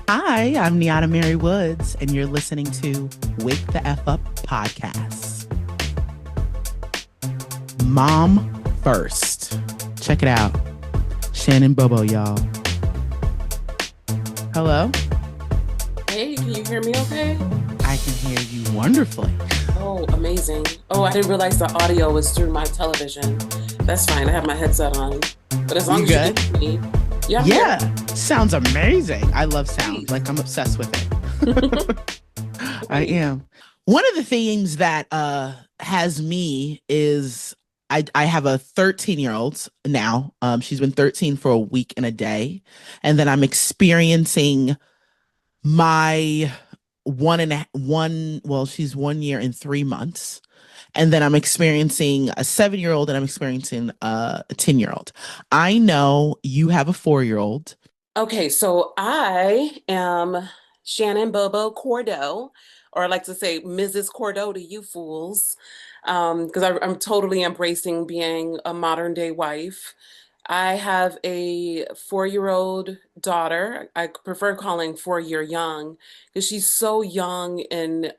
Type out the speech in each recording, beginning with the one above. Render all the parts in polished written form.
Hi, I'm Nyatta Mary Woods, and you're listening to Wake the F Up podcast. Mom first. Check it out. Shannon Bobo, y'all. Hello? Hey, can you hear me okay? I can hear you wonderfully. Oh, amazing. Oh, I didn't realize the audio was through my television. That's fine. I have my headset on. But as long You as you can good? hear me, yeah, I'm here. Yeah, sounds amazing. I love sound. Great. Like, I'm obsessed with it. I Great. am. One of the things that has me is I have a 13-year-old now. She's been 13 for a week and a day. And then I'm experiencing my she's 1 year and 3 months. And then I'm experiencing a 7-year-old and I'm experiencing a 10-year-old. I know you have a 4-year-old. Okay, so I am Shannon Bobo Cordeaux, or I like to say Mrs. Cordeaux to you fools, because I'm totally embracing being a modern day wife. I have a 4-year-old daughter. I prefer calling 4-year young because she's so young and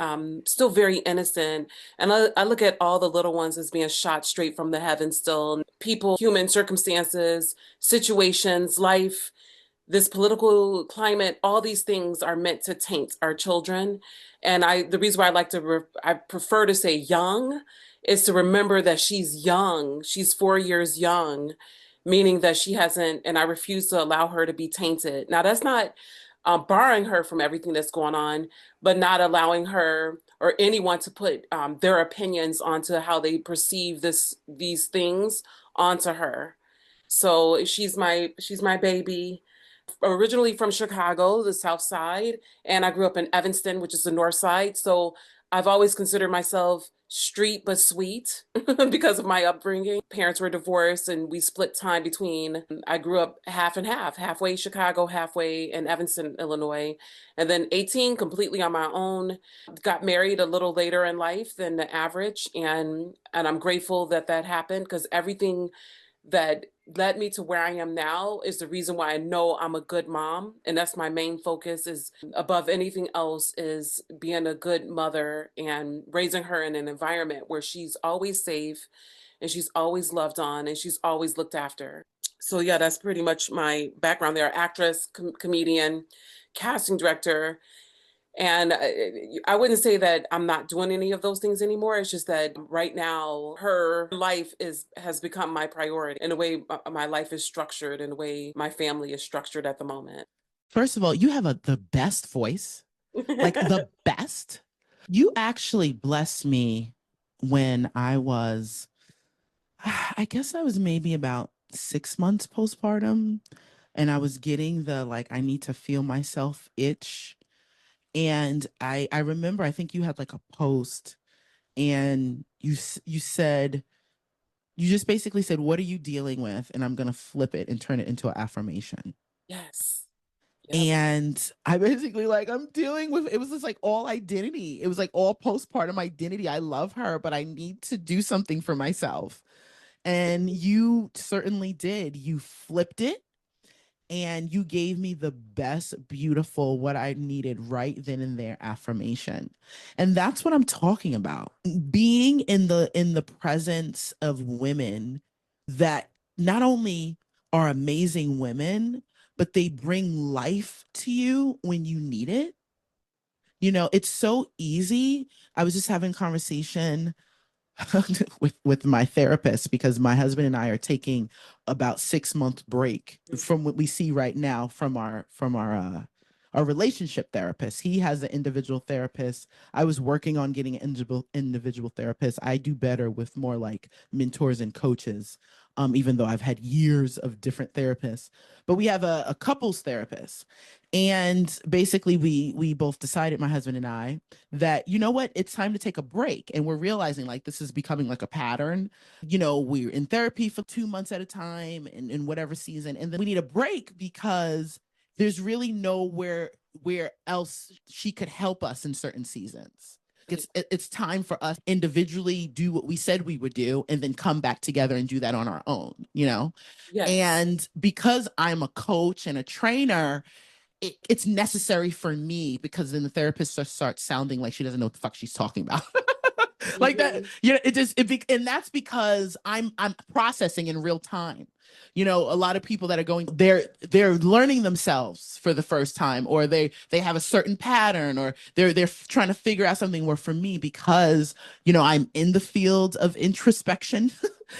still very innocent. And I look at all the little ones as being shot straight from the heavens still. People, human circumstances, situations, life, this political climate, all these things are meant to taint our children. And the reason why I prefer to say young is to remember that she's young. She's 4 years young, meaning that she hasn't, and I refuse to allow her to be tainted. Now, that's not barring her from everything that's going on, but not allowing her or anyone to put their opinions onto how they perceive these things onto her. So she's my baby, originally from Chicago, the South Side, and I grew up in Evanston, which is the North Side. So I've always considered myself street but sweet because of my upbringing. Parents were divorced and we split time between, I grew up half and half, halfway Chicago, halfway in Evanston, Illinois. And then 18, completely on my own. Got married a little later in life than the average. And I'm grateful that that happened because everything that led me to where I am now is the reason why I know I'm a good mom. And that's my main focus is above anything else is being a good mother and raising her in an environment where she's always safe and she's always loved on and she's always looked after. So yeah, that's pretty much my background there. Actress, comedian, casting director, and I wouldn't say that I'm not doing any of those things anymore. It's just that right now her life is has become my priority in the way my life is structured and the way my family is structured at the moment. First of all, you have the best voice, like the best. You actually blessed me when I guess I was maybe about 6 months postpartum, and I was getting the like, I need to feel myself itch. And I remember, I think you had like a post and you said, you just basically said, what are you dealing with? And I'm going to flip it and turn it into an affirmation. Yes. Yep. And I basically like, I'm dealing with, it was just like all identity. It was like all postpartum identity. I love her, but I need to do something for myself. And you certainly did. You flipped it and you gave me the best, beautiful, what I needed right then and there affirmation. And that's what I'm talking about. Being in the presence of women that not only are amazing women, but they bring life to you when you need it. It's so easy. I was just having a conversation with my therapist because my husband and I are taking about 6 month break from what we see right now from our relationship therapist. He has an individual therapist. I was working on getting an individual therapist. I do better with more like mentors and coaches, even though I've had years of different therapists. But we have a couples therapist, and basically we both decided, my husband and I, that you know what, it's time to take a break. And we're realizing like this is becoming like a pattern. We're in therapy for 2 months at a time in whatever season, and then we need a break because there's really nowhere where else she could help us in certain seasons. It's time for us individually do what we said we would do and then come back together and do that on our own. Yes. And because I'm a coach and a trainer, it's necessary for me, because then the therapist just starts sounding like she doesn't know what the fuck she's talking about. Like that, Hmm. you know, it just and that's because I'm processing in real time. You know, a lot of people that are going, they're learning themselves for the first time, or they have a certain pattern, or they're trying to figure out something. Where for me, because you know, I'm in the field of introspection,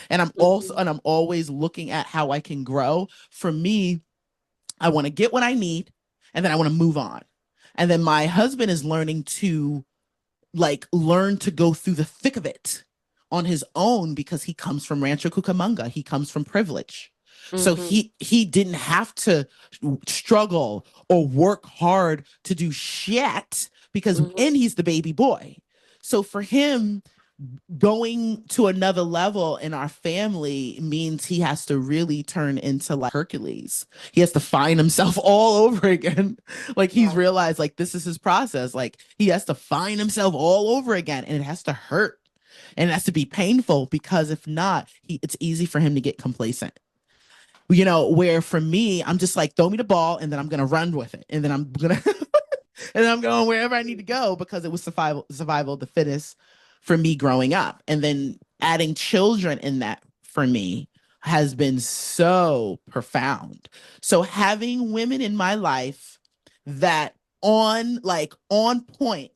and Hmm. I'm always looking at how I can grow. For me, I want to get what I need, and then I want to move on. And then my husband is learning to learn to go through the thick of it on his own, because he comes from Rancho Cucamonga. He comes from privilege. So Hmm. he didn't have to struggle or work hard to do shit, because Hmm. and he's the baby boy. So for him, going to another level in our family means he has to really turn into like Hercules. He has to find himself all over again. Like he's Wow. realized like this is his process. Like he has to find himself all over again, and it has to hurt. And it has to be painful, because if not, it's easy for him to get complacent. You know, where for me, I'm just like, throw me the ball and then I'm gonna run with it. And then I'm gonna and I'm going wherever I need to go, because it was survival of the fittest for me growing up. And then adding children in that for me has been so profound. So having women in my life that on point,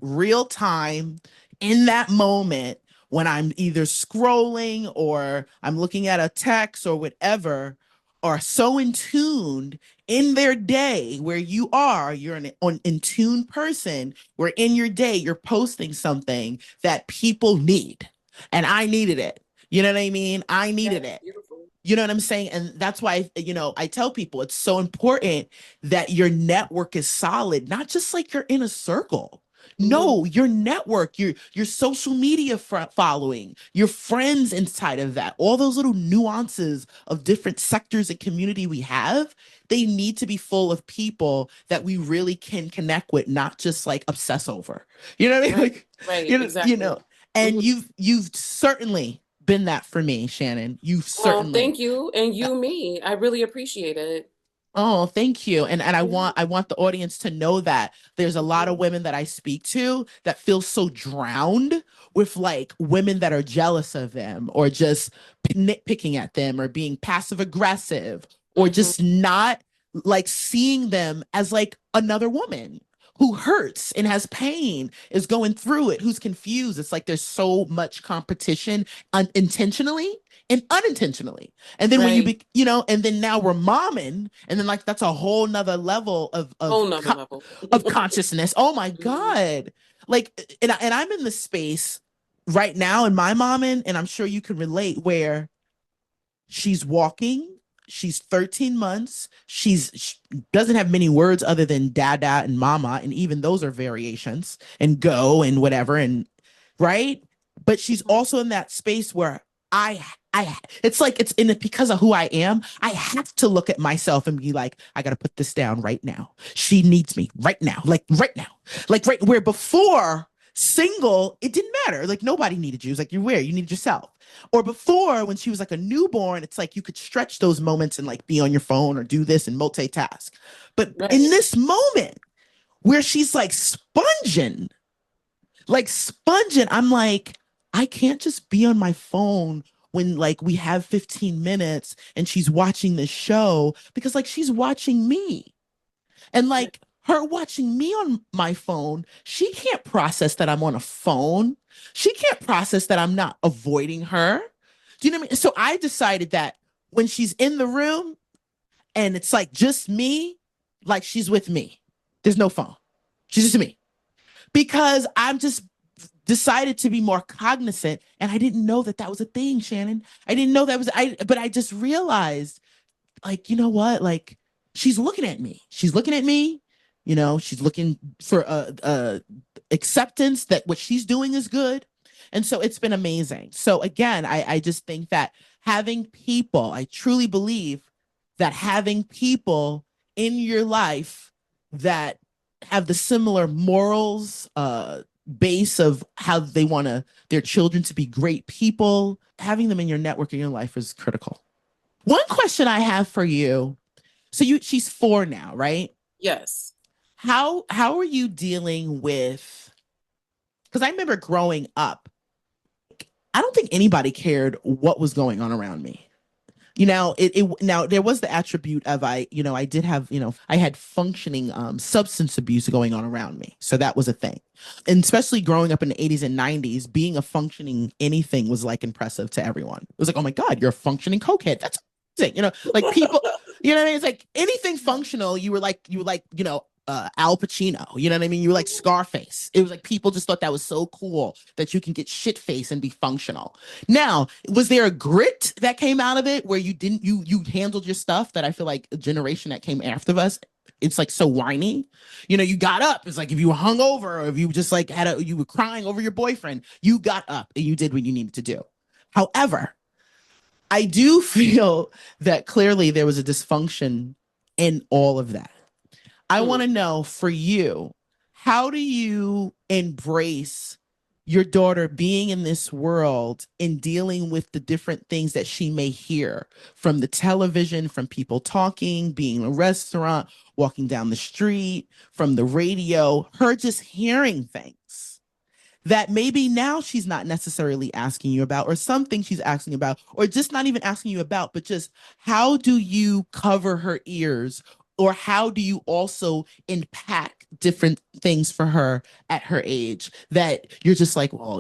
real time, in that moment, when I'm either scrolling or I'm looking at a text or whatever, are so in tune in their day, where you're an in tune person, where in your day you're posting something that people need. And I needed it. You know what I mean? I needed That's it. beautiful. You know what I'm saying? And that's why, you know, I tell people it's so important that your network is solid, not just like you're in a circle. Hmm. No, your network, your social media following, your friends inside of that, all those little nuances of different sectors and community we have, they need to be full of people that we really can connect with, not just like obsess over. You know what I mean? Right. Like, Right. you Exactly. know, and Hmm. you've certainly been that for me, Shannon. You've Well, certainly. thank you, and you, me. I really appreciate it. Oh, thank you. And Yeah. I want the audience to know that there's a lot of Hmm. women that I speak to that feel so drowned with like women that are jealous of them, or just nitpicking at them, or being passive aggressive, or Hmm. just not like seeing them as like another woman who hurts and has pain, is going through it, who's confused. It's like there's so much competition unintentionally and unintentionally. And then when Right. you know, and then now we're momming, and then like that's a whole nother level Whole nother level. of consciousness. Oh my Hmm. god! Like, and I'm in the space right now in my momming, and I'm sure you can relate, where she's walking. She's 13 months. She doesn't have many words other than dada and mama, and even those are variations, and go and whatever, and right. But she's Hmm. also in that space where I it's like it's in it because of who I am. I have to look at myself and be like, I gotta put this down right now. She needs me right now, like right now, like right where before single, it didn't matter. Like nobody needed you. It's like you're where you needed yourself. Or before, when she was like a newborn, it's like you could stretch those moments and like be on your phone or do this and multitask. But in Right. this moment where she's like sponging, I'm like, I can't just be on my phone when like we have 15 minutes and she's watching this show, because like she's watching me. And Right. like her watching me on my phone, she can't process that I'm on a phone. She can't process that I'm not avoiding her. Do you know what I mean? So I decided that when she's in the room and it's like just me, like she's with me. There's no phone. She's just me. Because I'm just decided to be more cognizant, and I didn't know that that was a thing, Shannon. I didn't know that was but I just realized, like, you know what? Like, she's looking at me. She's looking at me. You know, she's looking for acceptance that what she's doing is good. And so it's been amazing. So again, I just think that having people, I truly believe that having people in your life that have the similar morals, base of how they want their children to be great people, having them in your network in your life is critical. One question I have for you: So she's 4 now, right? Yes. How are you dealing with, because I remember growing up, I don't think anybody cared what was going on around me. Now there was the attribute of I did have, I had functioning substance abuse going on around me. So that was a thing. And especially growing up in the 80s and 90s, being a functioning anything was like impressive to everyone. It was like, oh my God, you're a functioning cokehead. That's amazing. Like people, you know what I mean? It's like anything functional, you were like, Al Pacino, you know what I mean? You were like Scarface. It was like people just thought that was so cool that you can get shit faced and be functional. Now, was there a grit that came out of it where you handled your stuff that I feel like a generation that came after us, it's like so whiny. You got up. It's like if you were hungover or if you just like you were crying over your boyfriend, you got up and you did what you needed to do. However, I do feel that clearly there was a dysfunction in all of that. I want Mm. to know for you, how do you embrace your daughter being in this world and dealing with the different things that she may hear from the television, from people talking, being in a restaurant, walking down the street, from the radio, her just hearing things that maybe now she's not necessarily asking you about, or something she's asking about, or just not even asking you about, but just how do you cover her ears? Or how do you also unpack different things for her at her age that you're just like, well,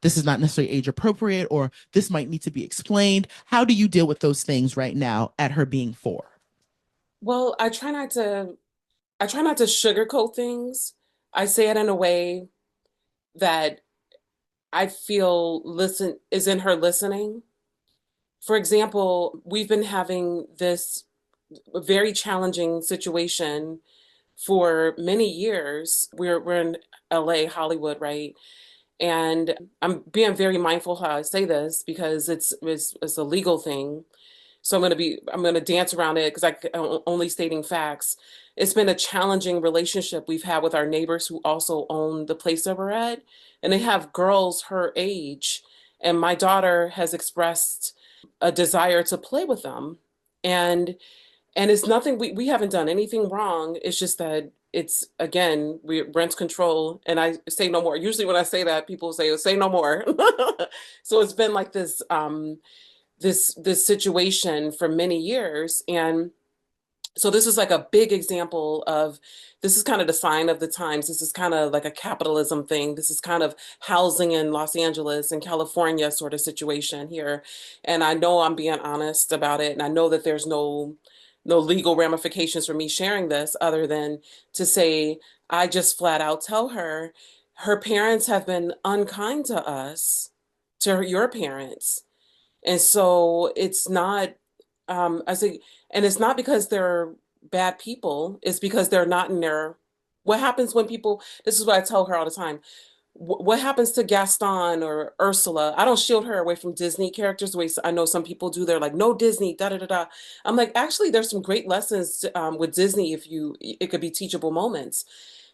this is not necessarily age appropriate, or this might need to be explained. How do you deal with those things right now at her being 4? Well, I try not to sugarcoat things. I say it in a way that I feel listen is in her listening. For example, we've been having this very challenging situation for many years. We're in LA, Hollywood, right? And I'm being very mindful how I say this because it's a legal thing. So I'm gonna dance around it because I'm only stating facts. It's been a challenging relationship we've had with our neighbors who also own the place that we're at, and they have girls her age, and my daughter has expressed a desire to play with them. And it's nothing, we haven't done anything wrong. It's just that it's again, we rent control and I say no more. Usually when I say that, people say no more. So it's been like this situation for many years. And so this is like a big example of this is kind of the sign of the times. This is kind of like a capitalism thing. This is kind of housing in Los Angeles and California sort of situation here. And I know I'm being honest about it. And I know that there's no legal ramifications for me sharing this other than to say I just flat out tell her her parents have been unkind to us, to your parents. And so it's not, I say, and it's not because they're bad people, it's because they're not in their, what happens when people, this is what I tell her all the time. What happens to Gaston or Ursula? I don't shield her away from Disney characters the way I know some people do. They're like, no Disney, da da da da. I'm like, actually, there's some great lessons with Disney if you, it could be teachable moments.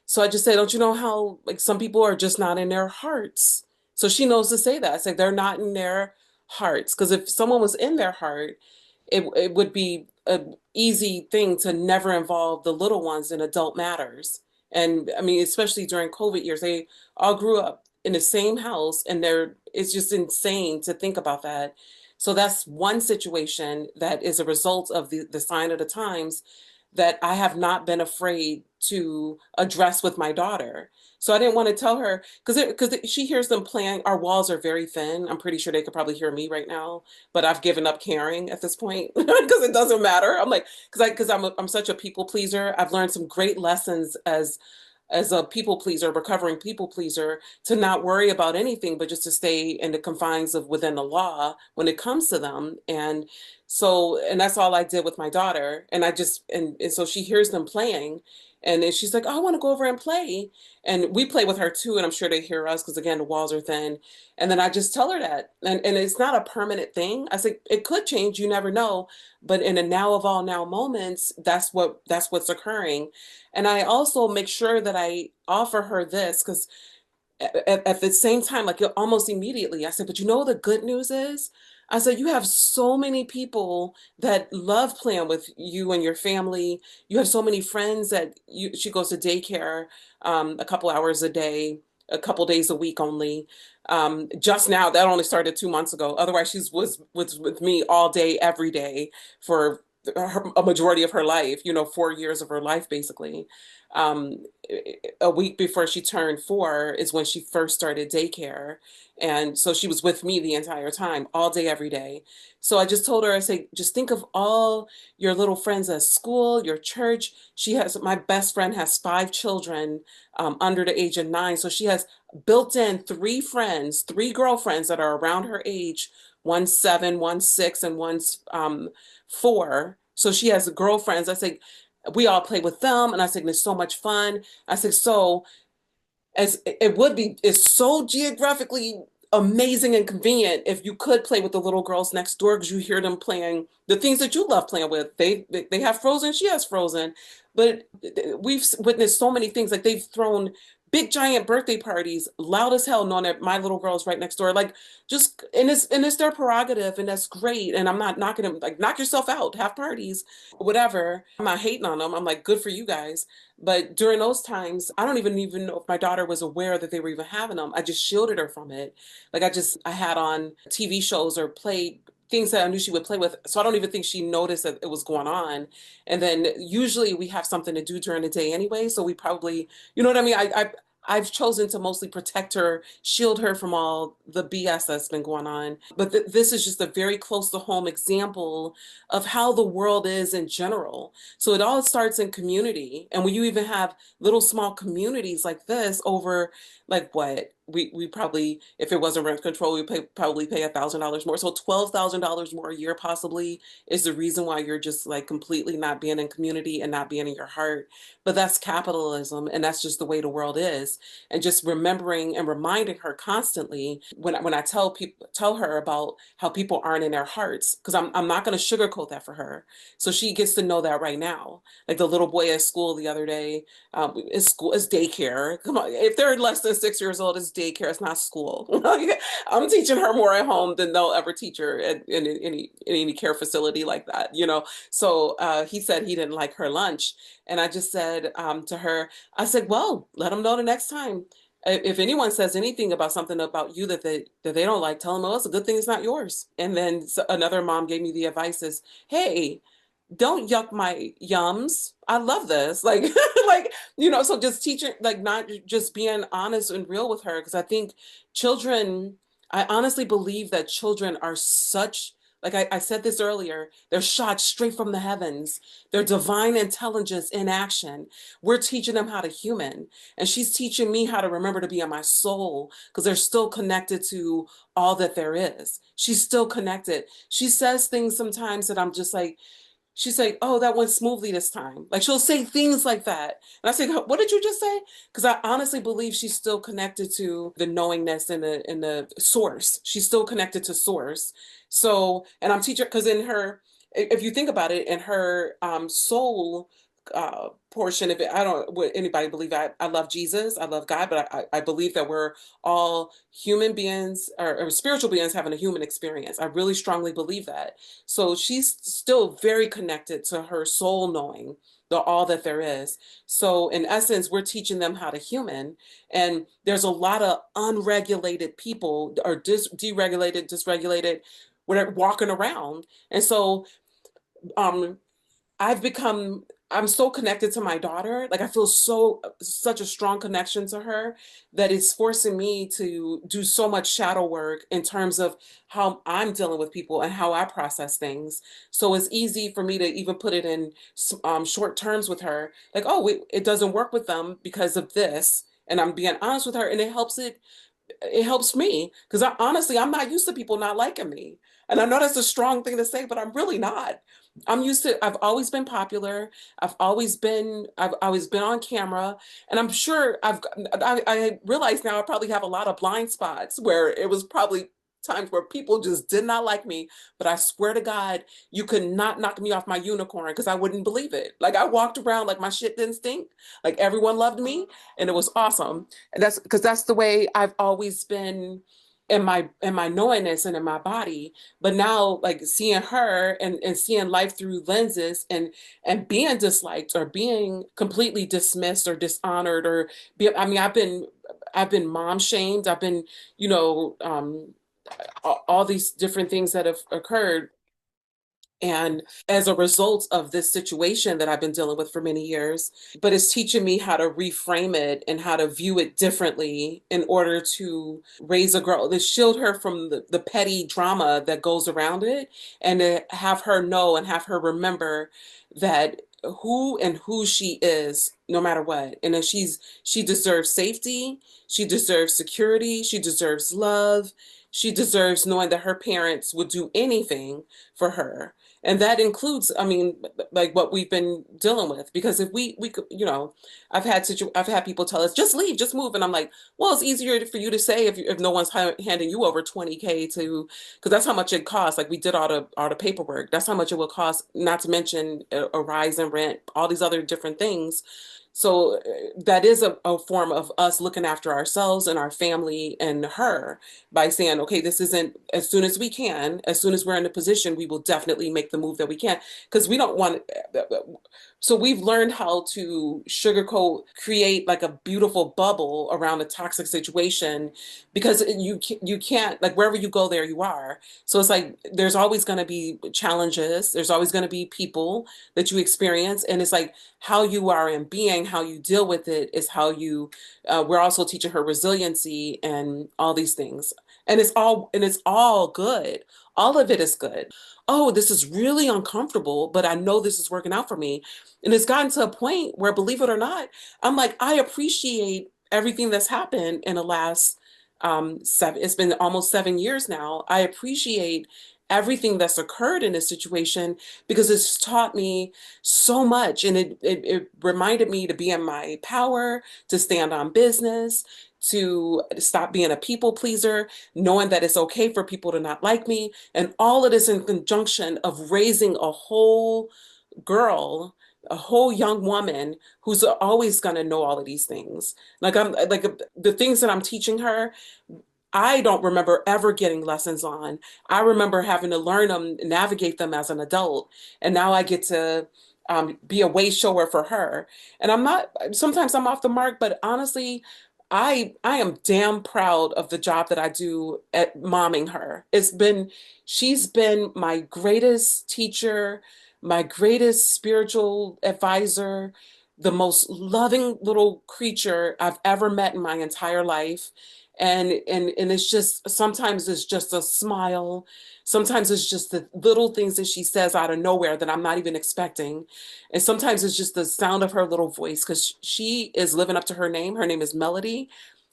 So I just say, don't you know how like some people are just not in their hearts? So she knows to say that. I say they're not in their hearts. Because if someone was in their heart, it would be an easy thing to never involve the little ones in adult matters. And I mean, especially during COVID years, they all grew up in the same house and it's just insane to think about that. So that's one situation that is a result of the sign of the times that I have not been afraid to address with my daughter. So I didn't want to tell her because she hears them playing. Our walls are very thin. I'm pretty sure they could probably hear me right now, but I've given up caring at this point because it doesn't matter. I'm like I'm such a people pleaser. I've learned some great lessons as a people pleaser, recovering people pleaser, to not worry about anything, but just to stay in the confines of within the law when it comes to them. And so, and that's all I did with my daughter. And and so she hears them playing and then she's like, oh, I want to go over and play. And we play with her too. And I'm sure they hear us because again, the walls are thin. And then I just tell her that. And it's not a permanent thing. I say it could change, you never know. But in a now of all now moments, that's what's occurring. And I also make sure that I offer her this because at the same time, like almost immediately, I said, but you know, the good news is I said, you have so many people that love playing with you and your family. You have so many friends that she goes to daycare a couple hours a day, a couple days a week only. Just now, that only started 2 months ago. Otherwise, she's was with me all day, every day for a majority of her life, 4 years of her life, basically. Um, a week before she turned 4 is when she first started daycare. And so she was with me the entire time, all day, every day. So I just told her, I say, just think of all your little friends at school, your church. My best friend has 5 children under the age of 9. So she has built in 3 friends, 3 girlfriends that are around her age. One's 7, one's 6, and one's 4. So she has girlfriends. I say, we all play with them. And I said, it's so much fun. I said, so as it would be, it's so geographically amazing and convenient if you could play with the little girls next door because you hear them playing the things that you love playing with. They have Frozen, she has Frozen, but we've witnessed so many things. Like they've thrown big giant birthday parties, loud as hell, knowing that my little girl's right next door. Like just and it's their prerogative, and that's great. And I'm not knocking them. Like knock yourself out, have parties, whatever. I'm not hating on them. I'm like good for you guys. But during those times, I don't even know if my daughter was aware that they were even having them. I just shielded her from it. Like I had on TV shows or played things that I knew she would play with. So I don't even think she noticed that it was going on. And then usually we have something to do during the day anyway. So we probably, you know what I mean? I've chosen to mostly protect her, shield her from all the BS that's been going on. But this is just a very close to home example of how the world is in general. So it all starts in community. And when you even have little small communities like this over like what we probably, if it wasn't rent control, we probably pay $1,000 more. So $12,000 more a year possibly is the reason why you're just like completely not being in community and not being in your heart. But that's capitalism, and that's just the way the world is. And just remembering and reminding her constantly when I tell her about how people aren't in their hearts, because I'm not going to sugarcoat that for her. So she gets to know that right now. Like the little boy at school the other day, it's daycare. Come on, if they're less than 6 years old, it's daycare. It's not school. I'm teaching her more at home than they'll ever teach her in any care facility like that. So he said he didn't like her lunch, and I just said to her, I said, well, let them know the next time. If anyone says anything about something about you that they don't like, tell them, oh, it's a good thing it's not yours. And then another mom gave me the advice is, hey, don't yuck my yums. I love this. Like, so just teaching, like not just being honest and real with her. Because I think children, I honestly believe that children are such, like I said this earlier, they're shot straight from the heavens. They're divine intelligence in action. We're teaching them how to human. And she's teaching me how to remember to be in my soul because they're still connected to all that there is. She's still connected. She says things sometimes that I'm just like, she's like, oh, that went smoothly this time. Like she'll say things like that. And I say, what did you just say? Because I honestly believe she's still connected to the knowingness and the source. She's still connected to source. So, and I'm teaching because in her, if you think about it, in her soul portion of it, I don't would anybody believe I love Jesus, I love God, but I believe that we're all human beings or spiritual beings having a human experience. I really strongly believe that. So she's still very connected to her soul knowing the all that there is. So in essence, we're teaching them how to human. And there's a lot of unregulated people or deregulated, dysregulated, whatever, walking around. And so um I've become I'm so connected to my daughter. Like I feel such a strong connection to her that it's forcing me to do so much shadow work in terms of how I'm dealing with people and how I process things. So it's easy for me to even put it in short terms with her. Like, oh, it doesn't work with them because of this. And I'm being honest with her, and it helps me because honestly, I'm not used to people not liking me. And I know that's a strong thing to say, but I'm really not. I've always been popular. I've always been on camera. And I'm sure I realize now I probably have a lot of blind spots where it was probably times where people just did not like me. But I swear to God, you could not knock me off my unicorn because I wouldn't believe it. Like I walked around like my shit didn't stink. Like everyone loved me and it was awesome. And that's because that's the way I've always been. in my knowingness and in my body. But now like seeing her and seeing life through lenses and being disliked or being completely dismissed or dishonored or I mean I've been mom shamed. I've been, you know, all these different things that have occurred. And as a result of this situation that I've been dealing with for many years, but it's teaching me how to reframe it and how to view it differently in order to raise a girl, to shield her from the petty drama that goes around it, and to have her know and have her remember that who she is no matter what. And that she deserves safety, she deserves security, she deserves love, she deserves knowing that her parents would do anything for her. And that includes, I mean, like what we've been dealing with. Because if we could, you know, I've had people tell us just leave, just move, and I'm like, well, it's easier for you to say if no one's handing you over 20K to, because that's how much it costs. Like we did all the paperwork. That's how much it will cost. Not to mention a rise in rent, all these other different things. So that is a form of us looking after ourselves and our family and her by saying, okay, this isn't as soon as we can, as soon as we're in a position, we will definitely make the move that we can because we don't want. So we've learned how to sugarcoat, create like a beautiful bubble around a toxic situation because you can't like wherever you go, there you are. So it's like there's always going to be challenges. There's always going to be people that you experience, and it's like how you are in being, how you deal with it is how you. We're also teaching her resiliency and all these things, and it's all good. All of it is good. Oh, this is really uncomfortable, but I know this is working out for me. And it's gotten to a point where, believe it or not, I'm like, I appreciate everything that's happened in the last it's been almost 7 years now. I appreciate everything that's occurred in this situation because it's taught me so much. And it reminded me to be in my power, to stand on business, to stop being a people pleaser, knowing that it's okay for people to not like me. And all of this in conjunction of raising a whole girl, a whole young woman who's always going to know all of these things. Like I'm like the things that I'm teaching her, I don't remember ever getting lessons on. I remember having to learn them, navigate them as an adult. And now I get to be a way shower for her. And I'm not, sometimes I'm off the mark, but honestly, I am damn proud of the job that I do at momming her. She's been my greatest teacher, my greatest spiritual advisor, the most loving little creature I've ever met in my entire life. And it's just sometimes it's just a smile, sometimes it's just the little things that she says out of nowhere that I'm not even expecting, and sometimes it's just the sound of her little voice because she is living up to her name. Her name is Melody,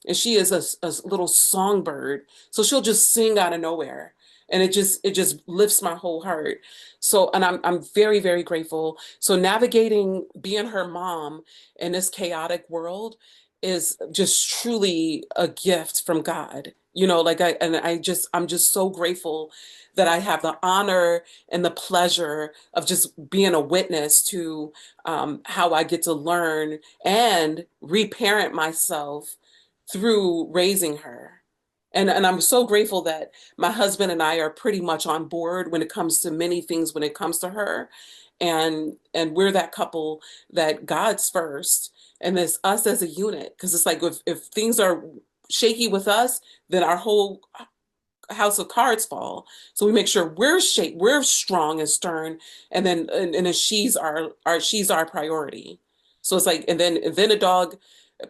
and she is a little songbird, so she'll just sing out of nowhere, and it just lifts my whole heart. So and I'm very very grateful. So navigating being her mom in this chaotic world is just truly a gift from God. You know, like I'm just so grateful that I have the honor and the pleasure of just being a witness to how I get to learn and reparent myself through raising her. And I'm so grateful that my husband and I are pretty much on board when it comes to many things when it comes to her. And we're that couple that God's first and it's us as a unit. Because it's like if things are shaky with us, then our whole house of cards fall. So we make sure we're strong and stern, and then she's our priority. So it's like and then a dog,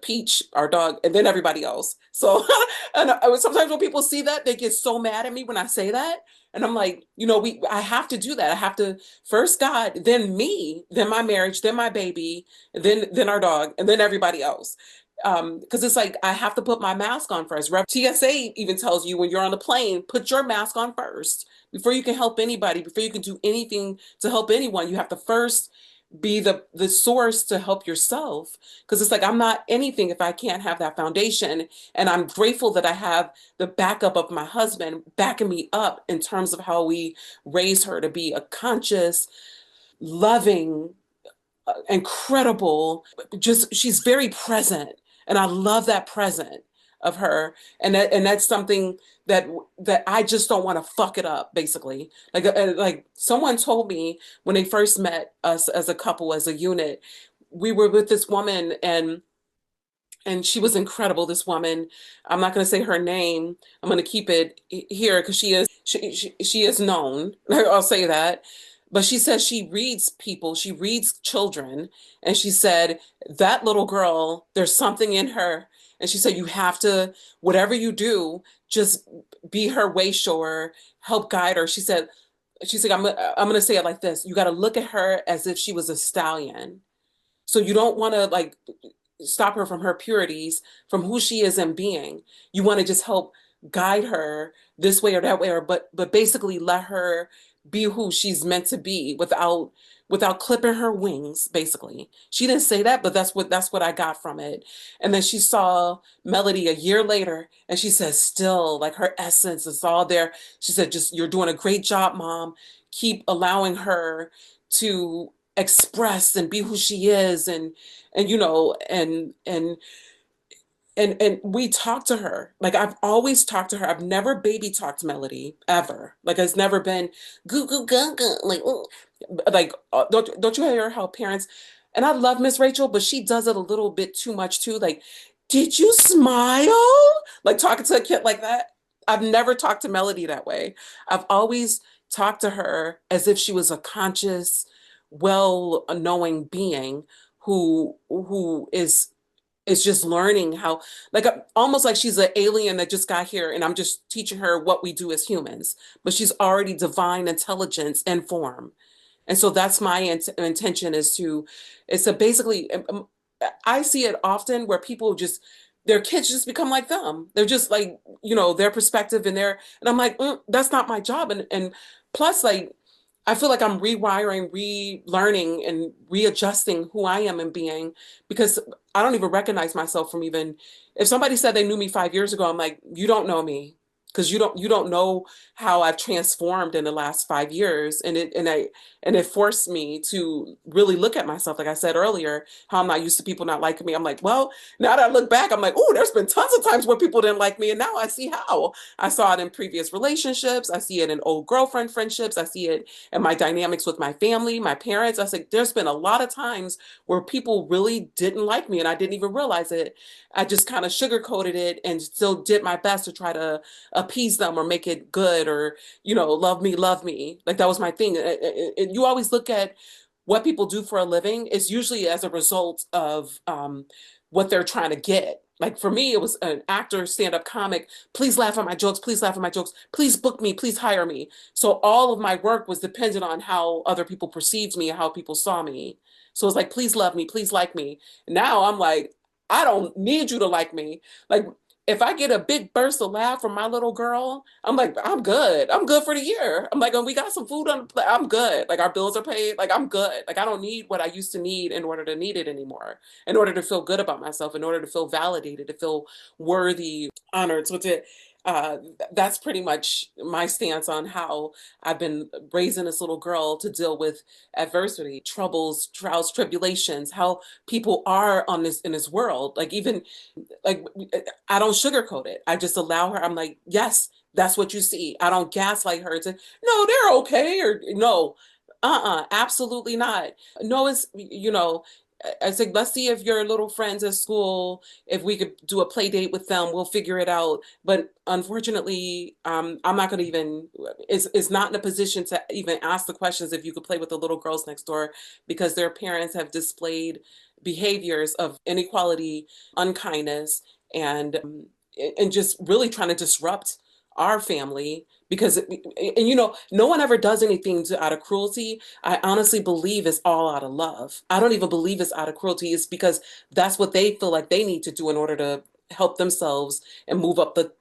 Peach, our dog, and then everybody else. So and sometimes when people see that, they get so mad at me when I say that. And I'm like, you know, I have to do that. I have to first God, then me, then my marriage, then my baby, then our dog, and then everybody else. Because it's like I have to put my mask on first. TSA even tells you when you're on the plane, put your mask on first before you can help anybody, before you can do anything to help anyone. You have to first be the source to help yourself. Because it's like I'm not anything if I can't have that foundation. And I'm grateful that I have the backup of my husband backing me up in terms of how we raise her to be a conscious, loving, incredible, just she's very present. And I love that present. of her, and that's something that I just don't want to fuck it up, basically. Like someone told me when they first met us as a couple, as a unit, we were with this woman, and she was incredible, this woman. I'm not going to say her name. I'm going to keep it here because she is known. I'll say that. But she says she reads people, she reads children, and she said that little girl, there's something in her. And she said you have to, whatever you do, just be her way shower, help guide her. She's like, I'm going to say it like this. You got to look at her as if she was a stallion. So you don't want to like stop her from her purities, from who she is in being. You want to just help guide her this way or that way, or but basically let her be who she's meant to be without clipping her wings, basically. She didn't say that, but that's what I got from it. And then she saw Melody a year later, and she says, still, like her essence is all there. She said, just you're doing a great job, Mom. Keep allowing her to express and be who she is, and and we talk to her. Like I've always talked to her. I've never baby talked Melody ever. Like it's never been goo goo goo goo. Like ooh. Like don't you hear how parents, and I love Miss Rachel, but she does it a little bit too much too. Like, did you smile? Like talking to a kid like that. I've never talked to Melody that way. I've always talked to her as if she was a conscious, well-knowing being who is just learning how, like almost like she's an alien that just got here and I'm just teaching her what we do as humans, but she's already divine intelligence and form. And so that's my intention, is to basically, I see it often where people just, their kids just become like them. They're just like, their perspective and I'm like, that's not my job. And plus, like, I feel like I'm rewiring, relearning, and readjusting who I am and being, because I don't even recognize myself from even, if somebody said they knew me 5 years ago, I'm like, you don't know me, because you don't know how I've transformed in the last 5 years. And it forced me to really look at myself, like I said earlier, how I'm not used to people not liking me. I'm like, well, now that I look back, I'm like, oh, there's been tons of times where people didn't like me, and now I see how. I saw it in previous relationships, I see it in old girlfriend friendships, I see it in my dynamics with my family, my parents. I said, there's been a lot of times where people really didn't like me and I didn't even realize it. I just kind of sugarcoated it and still did my best to try to appease them or make it good, or love me, love me. Like that was my thing. You always look at what people do for a living is usually as a result of what they're trying to get. Like for me, it was an actor, stand-up comic. Please laugh at my jokes. Please laugh at my jokes. Please book me. Please hire me. So all of my work was dependent on how other people perceived me, how people saw me. So it's like, please love me. Please like me. Now I'm like, I don't need you to like me. Like if I get a big burst of laugh from my little girl, I'm like, I'm good. I'm good for the year. I'm like, oh, we got some food on the plate. I'm good. Like our bills are paid. Like I'm good. Like I don't need what I used to need in order to need it anymore. In order to feel good about myself, in order to feel validated, to feel worthy, honored. So that's pretty much my stance on how I've been raising this little girl to deal with adversity, troubles, trials, tribulations, how people are on this in this world. Like even like I don't sugarcoat it. I just allow her. I'm like, yes, that's what you see. I don't gaslight her to, no, they're okay, or no, absolutely not. No, it's I said, let's see if your little friends at school, if we could do a play date with them, we'll figure it out. But unfortunately, I'm not going to even, is not in a position to even ask the questions if you could play with the little girls next door, because their parents have displayed behaviors of inequality, unkindness, and just really trying to disrupt our family. Because and no one ever does anything out of cruelty. I honestly believe it's all out of love. I don't even believe it's out of cruelty. It's because that's what they feel like they need to do in order to help themselves and move up the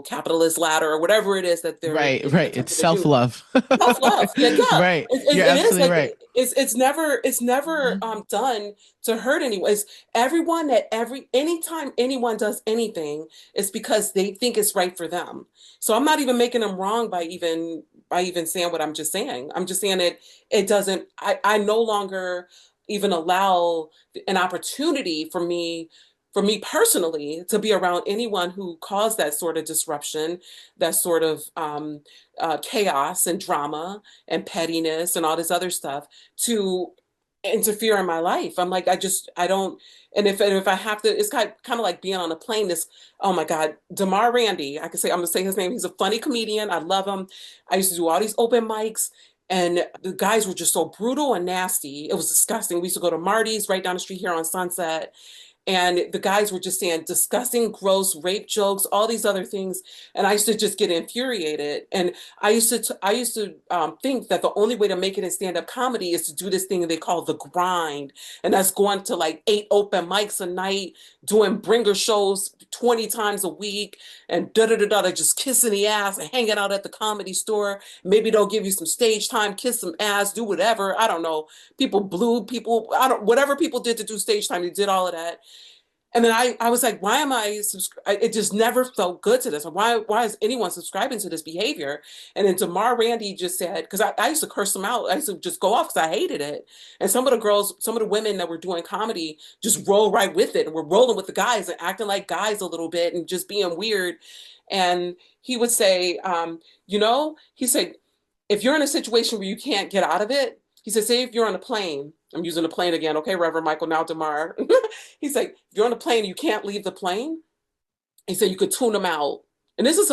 capitalist ladder, or whatever it is that they're Right, right. It's attempting to do. self-love. Self-love. Yeah, yeah. Right. You're It is absolutely like right. it's never Mhm. done to hurt anyone. It's everyone that anytime anyone does anything, it's because they think it's right for them. So I'm not even making them wrong by even saying what I'm just saying. I'm just saying it doesn't, I no longer even allow an opportunity for me for me personally, to be around anyone who caused that sort of disruption, that sort of chaos and drama and pettiness and all this other stuff to interfere in my life. I'm like, I don't. And if I have to, it's kind of like being on a plane. This, oh my God, Damar Randy. I'm gonna say his name. He's a funny comedian. I love him. I used to do all these open mics. And the guys were just so brutal and nasty. It was disgusting. We used to go to Marty's right down the street here on Sunset, and the guys were just saying disgusting, gross rape jokes, all these other things, and I used to just get infuriated. And I used to think that the only way to make it in stand-up comedy is to do this thing they call the grind, and that's going to like 8 open mics a night, doing bringer shows 20 times a week, and da da da da, just kissing the ass and hanging out at the Comedy Store. Maybe they'll give you some stage time, kiss some ass, do whatever. I don't know. People blew people. I don't. Whatever people did to do stage time, they did all of that. And then I was like, why am I it just never felt good to this. Why is anyone subscribing to this behavior? And then Damar Randy just said, because I used to curse them out. I used to just go off because I hated it. And some of the women that were doing comedy just roll right with it. And we're rolling with the guys and acting like guys a little bit and just being weird. And he would say, he said, if you're in a situation where you can't get out of it, he said, say if you're on a plane, I'm using the plane again, okay, Reverend Michael, now Damar. He's like, if you're on a plane, you can't leave the plane. He said you could tune them out. And this is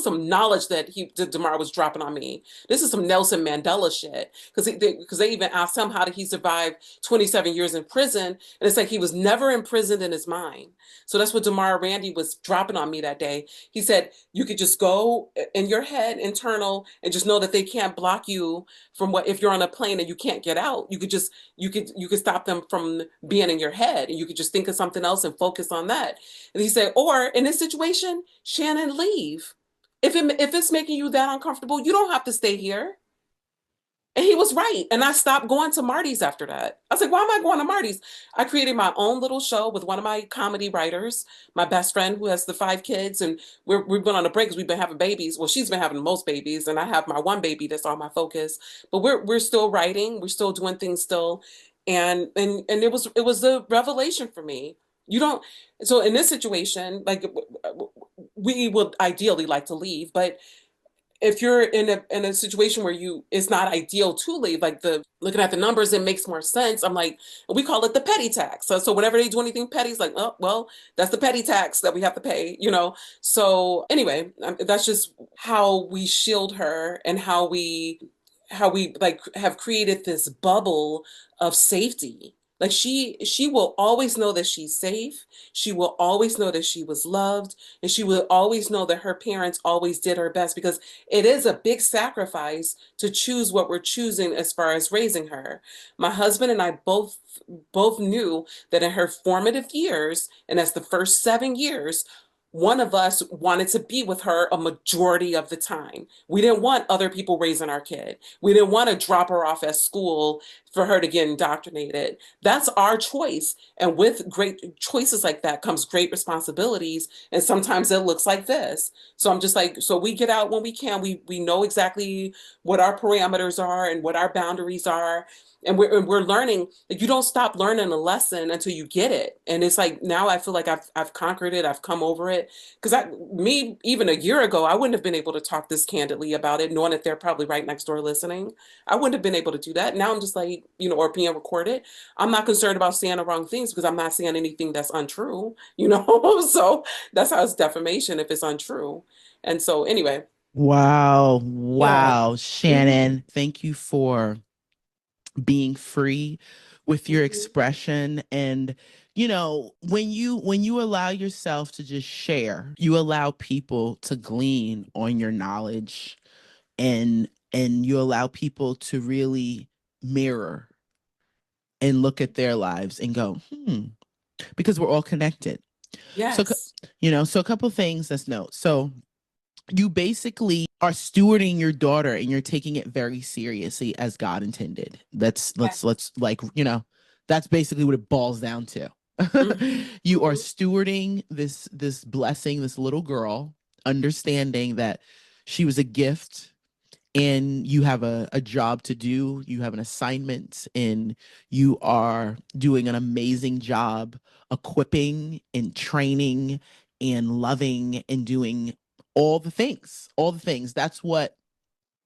some knowledge that Damar was dropping on me. This is some Nelson Mandela shit. Because they even asked him how did he survive 27 years in prison, and it's like he was never imprisoned in his mind. So that's what Damar Randy was dropping on me that day. He said you could just go in your head internal and just know that they can't block you from what if you're on a plane and you can't get out. You could stop them from being in your head, and you could just think of something else and focus on that. And he said, or in this situation, Shannon, leave. If it's making you that uncomfortable, you don't have to stay here. And he was right. And I stopped going to Marty's after that. I was like, why am I going to Marty's? I created my own little show with one of my comedy writers, my best friend who has the 5 kids. And we've been on a break because we've been having babies. Well, she's been having most babies, and I have my one baby that's all my focus. But we're still writing, we're still doing things still. And it was a revelation for me. You don't, so in this situation, like we would ideally like to leave, but if you're in a situation where it's not ideal to leave, like the looking at the numbers, it makes more sense. I'm like, we call it the petty tax. So whenever they do anything petty, it's like, oh, well, that's the petty tax that we have to pay. So anyway, that's just how we shield her, and how we like have created this bubble of safety. Like she will always know that she's safe. She will always know that she was loved, and she will always know that her parents always did her best, because it is a big sacrifice to choose what we're choosing as far as raising her. My husband and I both knew that in her formative years, and that's the first 7 years, one of us wanted to be with her a majority of the time. We didn't want other people raising our kid. We didn't want to drop her off at school for her to get indoctrinated. That's our choice. And with great choices like that comes great responsibilities. And sometimes it looks like this. So I'm just like, so we get out when we can. We know exactly what our parameters are and what our boundaries are. And we're learning. Like, you don't stop learning a lesson until you get it. And it's like now I feel like I've conquered it. I've come over it. Because me even a year ago, I wouldn't have been able to talk this candidly about it, knowing that they're probably right next door listening. I wouldn't have been able to do that. Now I'm just like, or being recorded. I'm not concerned about saying the wrong things because I'm not saying anything that's untrue. So that's how it's defamation if it's untrue. And so anyway, Wow. yeah. Wow. Mhm. Shannon, thank you for being free with your Mhm. expression. And when you allow yourself to just share, you allow people to glean on your knowledge, and you allow people to really mirror and look at their lives and go, because we're all connected. So, Yes. so a couple things let's note. So you basically are stewarding your daughter, and you're taking it very seriously as God intended. Let's Yes. like, that's basically what it boils down to. Hmm. You are Hmm. stewarding this blessing, this little girl, understanding that she was a gift, and you have a job to do, you have an assignment, and you are doing an amazing job equipping and training and loving and doing all the things. That's what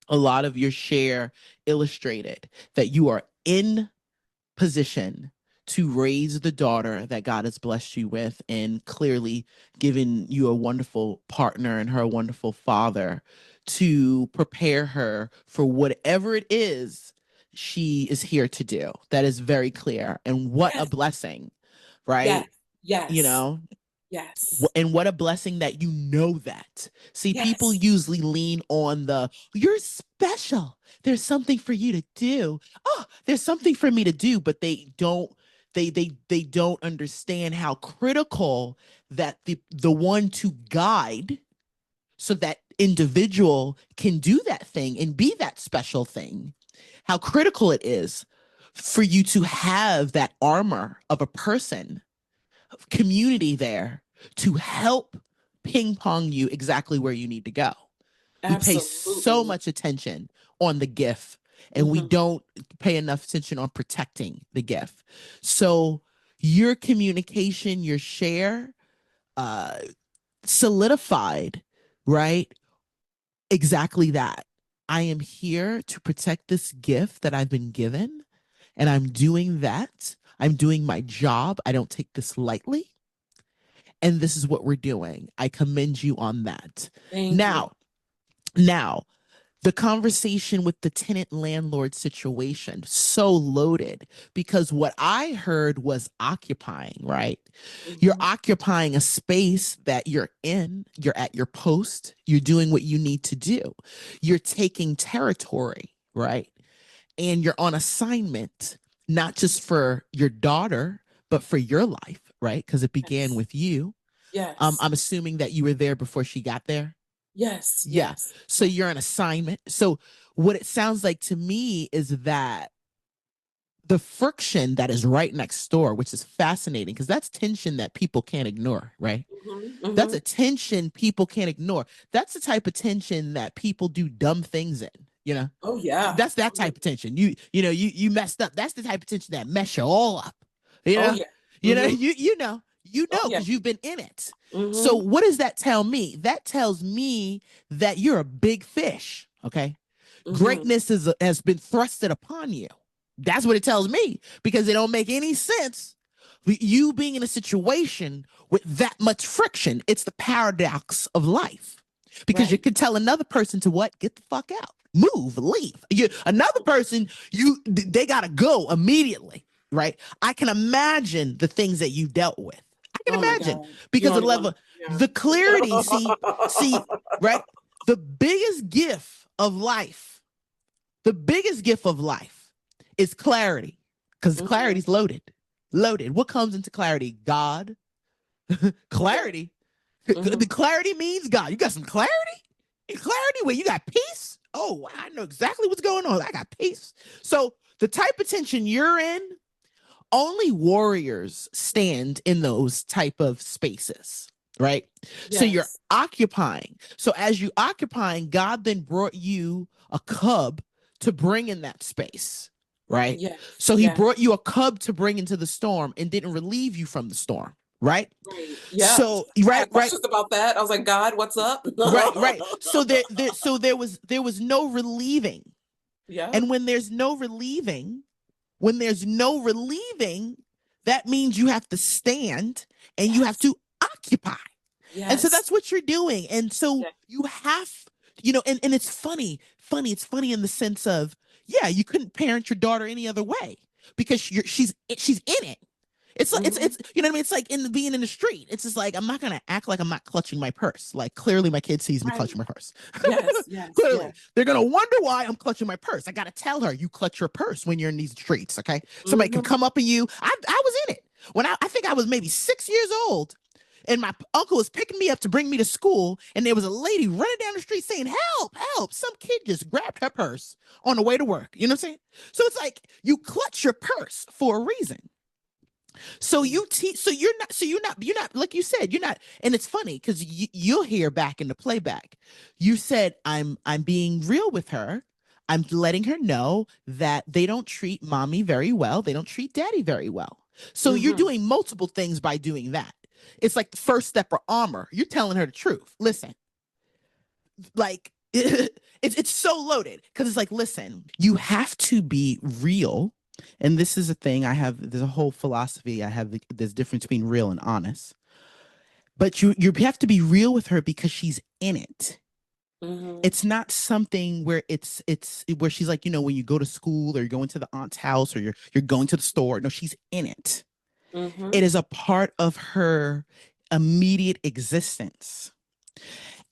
a lot of your share illustrated, that you are in position to raise the daughter that God has blessed you with, and clearly given you a wonderful partner and her a wonderful father to prepare her for whatever it is she is here to do. That is very clear. And what a Yes. blessing, Yes. right? You Yes. know, Yes. and what a blessing that you know that. See, people Yes. usually lean on the, you're special. There's something for you to do. Oh, there's something for me to do, but they don't understand how critical that the one to guide so that individual can do that thing and be that special thing. How critical it is for you to have that armor of a person, community there to help ping pong you exactly where you need to go. We pay so Absolutely. much attention on the gift, and we Hmm. don't pay enough attention on protecting the gift. So your communication, your share, uh, solidified, right? Exactly that. I am here to protect this gift that I've been given, and I'm doing that. I'm doing my job. I don't take this lightly, and this is what we're doing. I commend you on that. Thank you. Now, the conversation with the tenant landlord situation, so loaded, because what I heard was occupying, right? You're Hmm. occupying a space that you're in, you're at your post, you're doing what you need to do, you're taking territory, right? And you're on assignment, not just for your daughter, but for your life, right? Because it began Yes. with you. Yes. I'm assuming that you were there before she got there. Yes. Yeah. Yes. So Yes. you're an assignment. So what it sounds like to me is that the friction that is right next door, which is fascinating because that's tension that people can't ignore, right? Hmm. That's Hmm. a tension people can't ignore. That's the type of tension that people do dumb things in, you know? Oh yeah. That's that Oh yeah. type of tension. You messed up. That's the type of tension that mess you all up. You Oh know? yeah. You know, Hmm. you Oh know, yeah. because you've been in it. So Hmm. what does that tell me? That tells me that you're a big fish. Okay. Hmm. Greatness has been thrusted upon you. That's what it tells me, because it don't make any sense you being in a situation with that much friction. It's the paradox of life, because you Right. can tell another person to what, get the fuck out, move, leave. Another person, they gotta go immediately, right? I can imagine the things that you dealt with. I can Oh my imagine, God. You because don't of even level, want the clarity. See, to. right? The biggest gift of life, the biggest gift of life is clarity, because Hmm. clarity is loaded. Loaded. What comes into clarity? God. Right. Clarity. Hmm. The clarity means God. You got some clarity? Clarity where you got peace? Oh, I know exactly what's going on. I got peace. So the type of tension you're in, only warriors stand in those type of spaces, right? So you're Yes. occupying. So as you occupying, God then brought you a cub to bring in that space, right? Yes. So he Yes. brought you a cub to bring into the storm and didn't relieve you from the storm, right? Right. Yeah. So I had right, questions about that. I was like, God, what's up? right. So there was no relieving. Yeah. And when there's no relieving, that means you have to stand and you have Yes. to occupy. And so Yes. that's what you're doing. And so Yes. you have, and it's it's funny in the sense of, yeah, you couldn't parent your daughter any other way, because she's in it. It's like Hmm. it's you know what I mean. It's like in being in the street. It's just like, I'm not gonna act like I'm not clutching my purse. Like, clearly my kid sees me Right. clutching my purse. Yes. Yes. Clearly, Yes. they're gonna wonder why I'm clutching my purse. I gotta tell her, you clutch your purse when you're in these streets. Okay, somebody can Hmm. come up on you. I was in it when I think I was maybe 6 years old, and my uncle was picking me up to bring me to school, and there was a lady running down the street saying, "Help! Help!" Some kid just grabbed her purse on the way to work. You know what I'm saying? So it's like, you clutch your purse for a reason. So you teach. So you're not like you said. You're not. And it's funny because you'll hear back in the playback. You said I'm being real with her. I'm letting her know that they don't treat mommy very well. They don't treat daddy very well. So you're Mm-hmm. doing multiple things by doing that. It's like the first step of armor. You're telling her the truth. Listen, like it's so loaded because it's like, listen, you have to be real. And this is a thing I have. There's a whole philosophy I have. There's difference between real and honest. But you have to be real with her because she's in it. Mm-hmm. It's not something where it's where she's like, when you go to school or you're going to the aunt's house or you're going to the store. No, she's in it. Mm-hmm. It is a part of her immediate existence.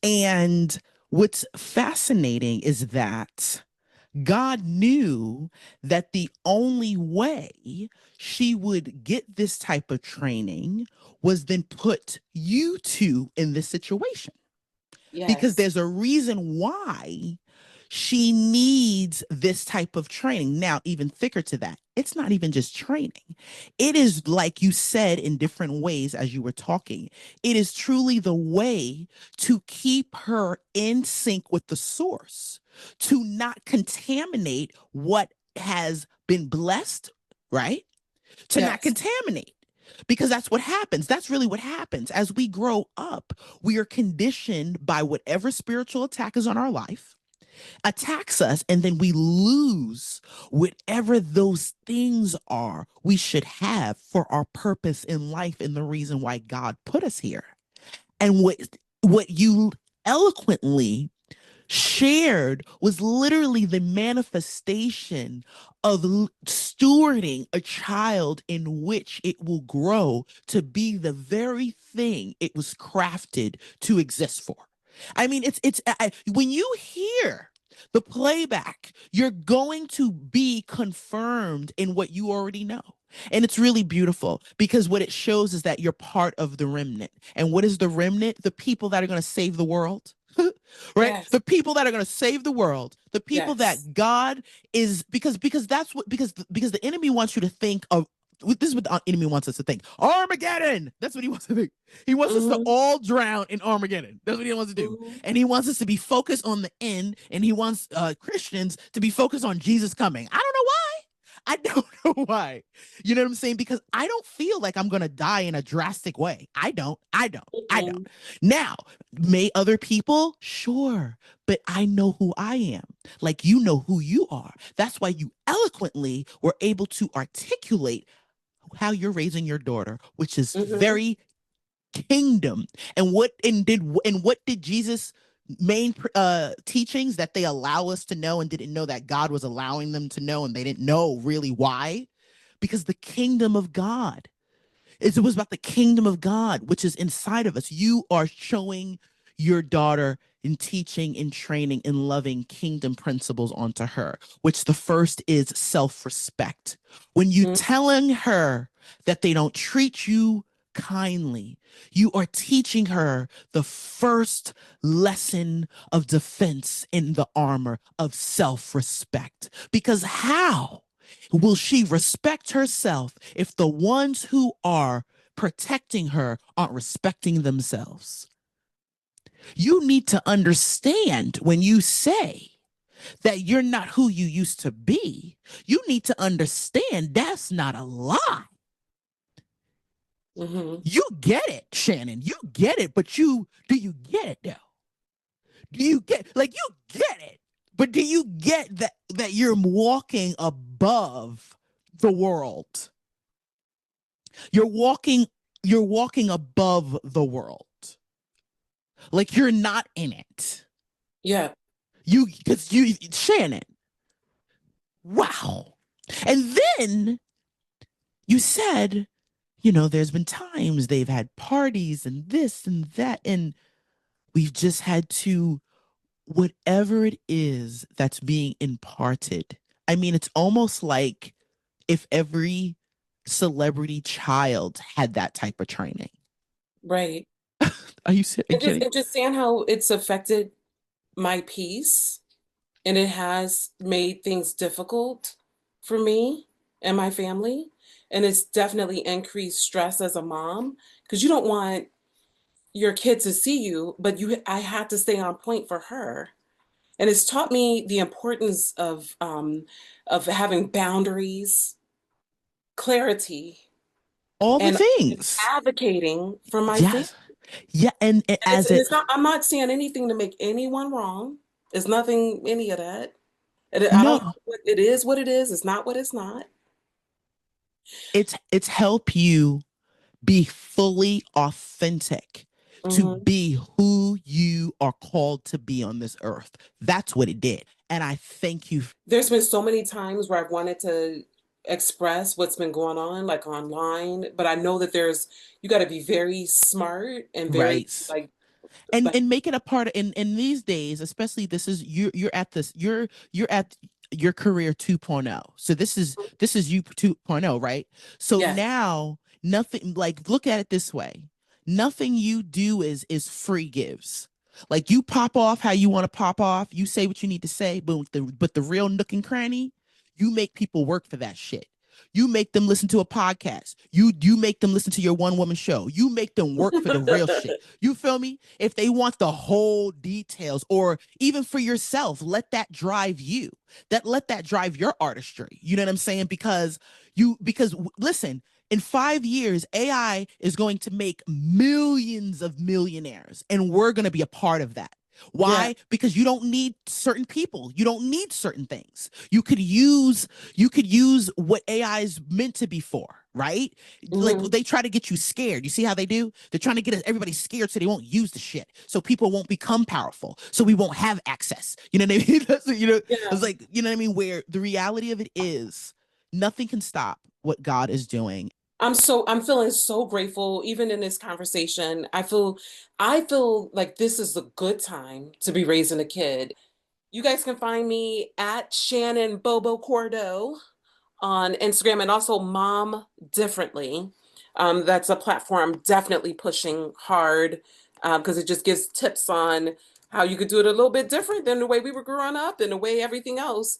And what's fascinating is that God knew that the only way she would get this type of training was then put you two in this situation because Yes. there's a reason why she needs this type of training. Now, even thicker to that, it's not even just training. It is like you said in different ways as you were talking, it is truly the way to keep her in sync with the source, to not contaminate what has been blessed, right? To not Yes. contaminate. Because that's what happens. That's really what happens. As we grow up, we are conditioned by whatever spiritual attack is on our life, attacks us, and then we lose whatever those things are we should have for our purpose in life and the reason why God put us here. And what you eloquently shared was literally the manifestation of stewarding a child in which it will grow to be the very thing it was crafted to exist for. I mean, when you hear the playback, you're going to be confirmed in what you already know. And it's really beautiful because what it shows is that you're part of the remnant. And what is the remnant? The people that are going to save the world. Right, Yes. the people that are going to save the world, the people Yes. that God is, because that's what, because the enemy wants you to think of. This is what the enemy wants us to think: Armageddon. That's what he wants to think. He wants us to Mm-hmm. all drown in Armageddon. That's what he wants to do. Mm-hmm. And he wants us to be focused on the end, and he wants Christians to be focused on Jesus coming. I don't know why. I don't know why. You know what I'm saying? Because I don't feel like I'm going to die in a drastic way. I don't. Mm-hmm. Now, may other people? Sure. But I know who I am. Like you know who you are. That's why you eloquently were able to articulate how you're raising your daughter, which is Mm-hmm. very kingdom. And what did Jesus main teachings that they allow us to know and didn't know that God was allowing them to know and they didn't know really why? Because the kingdom of God, it was about the kingdom of God, which is inside of us. You are showing your daughter in teaching and training and loving kingdom principles onto her, which the first is self-respect. When you telling her that they don't treat you kindly, you are teaching her the first lesson of defense in the armor of self-respect. Because how will she respect herself if the ones who are protecting her aren't respecting themselves? You need to understand when you say that you're not who you used to be, you need to understand that's not a lie. Mm-hmm. You get it, Shannon. You get it, but do you get it though? Do you get, like, you get it, but do you get that you're walking above the world? You're walking you're walking above the world. Like you're not in it. Yeah. You because you Shannon. Wow. And then you said, there's been times they've had parties and this and that, and we've just had to, whatever it is that's being imparted. I mean, it's almost like if every celebrity child had that type of training. Right. Are you kidding? And just saying how it's affected my peace and it has made things difficult for me and my family. And it's definitely increased stress as a mom because you don't want your kid to see you, but I had to stay on point for her. And it's taught me the importance of having boundaries, clarity, All the and things. advocating for my family. Yes. Yeah. And as And it, it's not, I'm not saying anything to make anyone wrong. It's nothing, any of that. I don't no, know what it is, what it is. It's not what it's not. it's help you be fully authentic, to Hmm. be who you are called to be on this earth. That's what it did. And I thank you. There's been so many times where I've wanted to express what's been going on, like online, but I know that you got to be very smart and very Right. like, And make it a part of, in these days, especially, this is you're at this, you're at your career 2.0. So this is you 2.0, right? So yes. now, nothing, like, look at it this way. Nothing you do is free gives. Like, you pop off how you want to pop off, you say what you need to say, but the real nook and cranny, you make people work for that shit. You make them listen to a podcast. You make them listen to your one woman show. You make them work for the real shit. You feel me? If they want the whole details, or even for yourself, let that drive you. Let that drive your artistry. You know what I'm saying? Because listen, in 5 years, AI is going to make millions of millionaires, and we're going to be a part of that. Yeah. Why? Because you don't need certain people. You don't need certain things. You could use what AI is meant to be for, right? Like, Hmm. they try to get you scared. You see how they do? They're trying to get everybody scared so they won't use the shit. So people won't become powerful. So we won't have access. You know what I mean? Yeah. It's like, you know what I mean? Where the reality of it is, nothing can stop what God is doing. I'm feeling so grateful even in this conversation. I feel like this is a good time to be raising a kid. You guys can find me at Shannon Bobo Cordo on Instagram, and also Mom Differently. That's a platform I'm definitely pushing hard because it just gives tips on how you could do it a little bit different than the way we were growing up and the way everything else.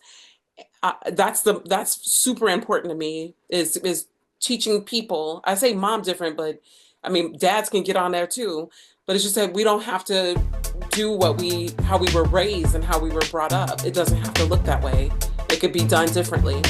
That's super important to me is teaching people. I say mom different, but I mean dads can get on there too. But it's just that we don't have to do how we were raised and how we were brought up. It doesn't have to look that way. It could be done differently.